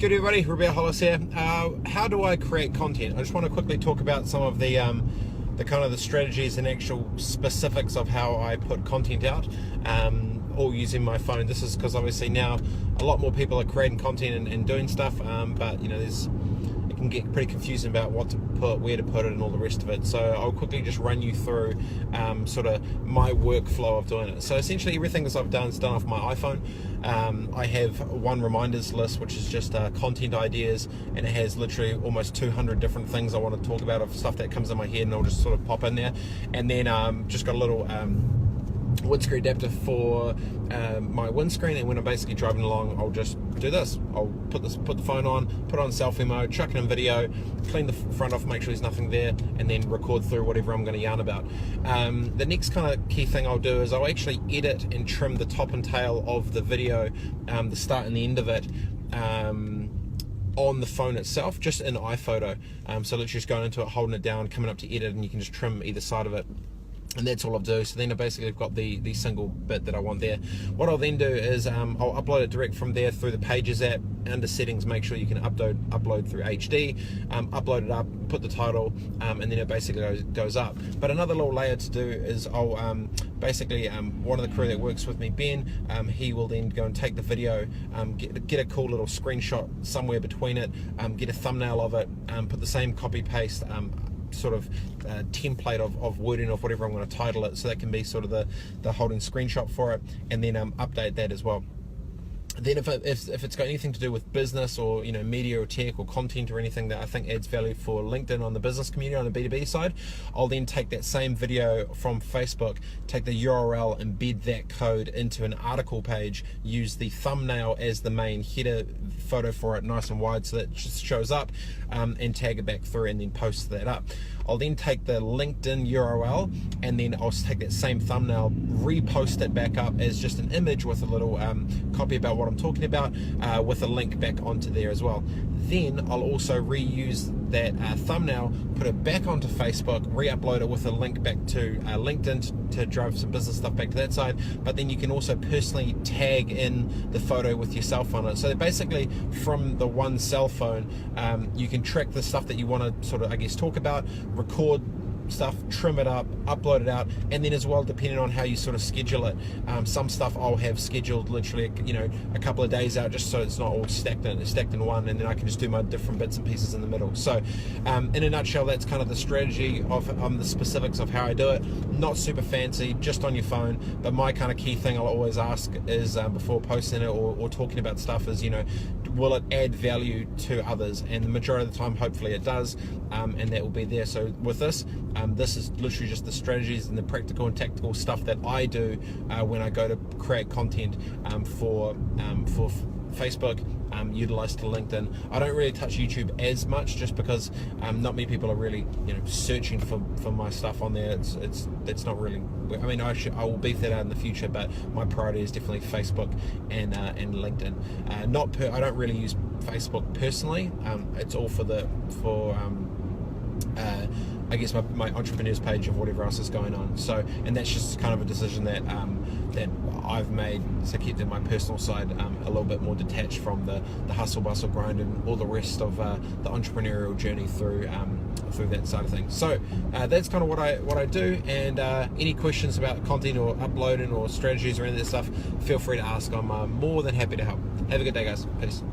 Good everybody, Robett here. How do I create content? I just want to quickly talk about some of the kind of the strategies and actual specifics of how I put content out, all using my phone. This is because obviously now a lot more people are creating content and doing stuff, but you know, it can get pretty confusing about what to put, where to put it, and all the rest of it. So I'll quickly just run you through sort of my workflow of doing it. So essentially everything that I've done is done off my iPhone. I have one reminders list, which is just content ideas, and it has literally almost 200 different things I want to talk about of stuff that comes in my head, and I'll just sort of pop in there. And then just got a little windscreen adapter for my windscreen, and when I'm basically driving along, I'll just do this. I'll put the phone on, put it on selfie mode, chuck it in video, clean the front off, make sure there's nothing there, and then record through whatever I'm going to yarn about. The next kind of key thing I'll do is I'll actually edit and trim the top and tail of the video, the start and the end of it, on the phone itself, just in iPhoto. So literally just going into it, holding it down, coming up to edit, and you can just trim either side of it. And that's all I'll do. So then I basically have got the single bit that I want there. What I'll then do is I'll upload it direct from there through the Pages app. Under settings, make sure you can upload through HD, upload it up, put the title, and then it basically goes up. But another little layer to do is I'll basically, one of the crew that works with me, Ben, he will then go and take the video, get a cool little screenshot somewhere between it, get a thumbnail of it, put the same copy paste sort of template of wording of whatever I'm going to title it, so that can be sort of the holding screenshot for it, and then update that as well. Then if it's got anything to do with business or, you know, media or tech or content or anything that I think adds value for LinkedIn on the business community, on the B2B side, I'll then take that same video from Facebook, take the URL, embed that code into an article page, use the thumbnail as the main header photo for it, nice and wide, so that it just shows up, and tag it back through, and then post that up. I'll then take the LinkedIn URL, and then I'll take that same thumbnail, repost it back up as just an image with a little copy about what I'm talking about, with a link back onto there as well. Then I'll also reuse that thumbnail, put it back onto Facebook, re-upload it with a link back to LinkedIn to drive some business stuff back to that side. But then you can also personally tag in the photo with your cell phone on it. So basically, from the one cell phone, you can track the stuff that you want to sort of, I guess, talk about, record stuff, trim it up, upload it out, and then as well, depending on how you sort of schedule it, some stuff I'll have scheduled literally, you know, a couple of days out, just so it's not all stacked in one, and then I can just do my different bits and pieces in the middle. So in a nutshell, that's kind of the strategy of the specifics of how I do it. Not super fancy, just on your phone, but my kind of key thing I'll always ask is, before posting it or talking about stuff, is, you know, will it add value to others? And the majority of the time, hopefully it does, and that will be there. So with this, this is literally just the strategies and the practical and tactical stuff that I do when I go to create content for Facebook, utilized to LinkedIn. I don't really touch YouTube as much, just because not many people are really, you know, searching for my stuff on there. It's not really. I mean, I will beef that out in the future, but my priority is definitely Facebook and LinkedIn. I don't really use Facebook personally. It's all for I guess my entrepreneur's page of whatever else is going on. So, and that's just kind of a decision that that I've made, so keep my personal side a little bit more detached from the hustle bustle grind and all the rest of the entrepreneurial journey through that side of things. So that's kind of what I do. And any questions about content or uploading or strategies or any of that stuff, feel free to ask. I'm more than happy to help. Have a good day, guys. Peace.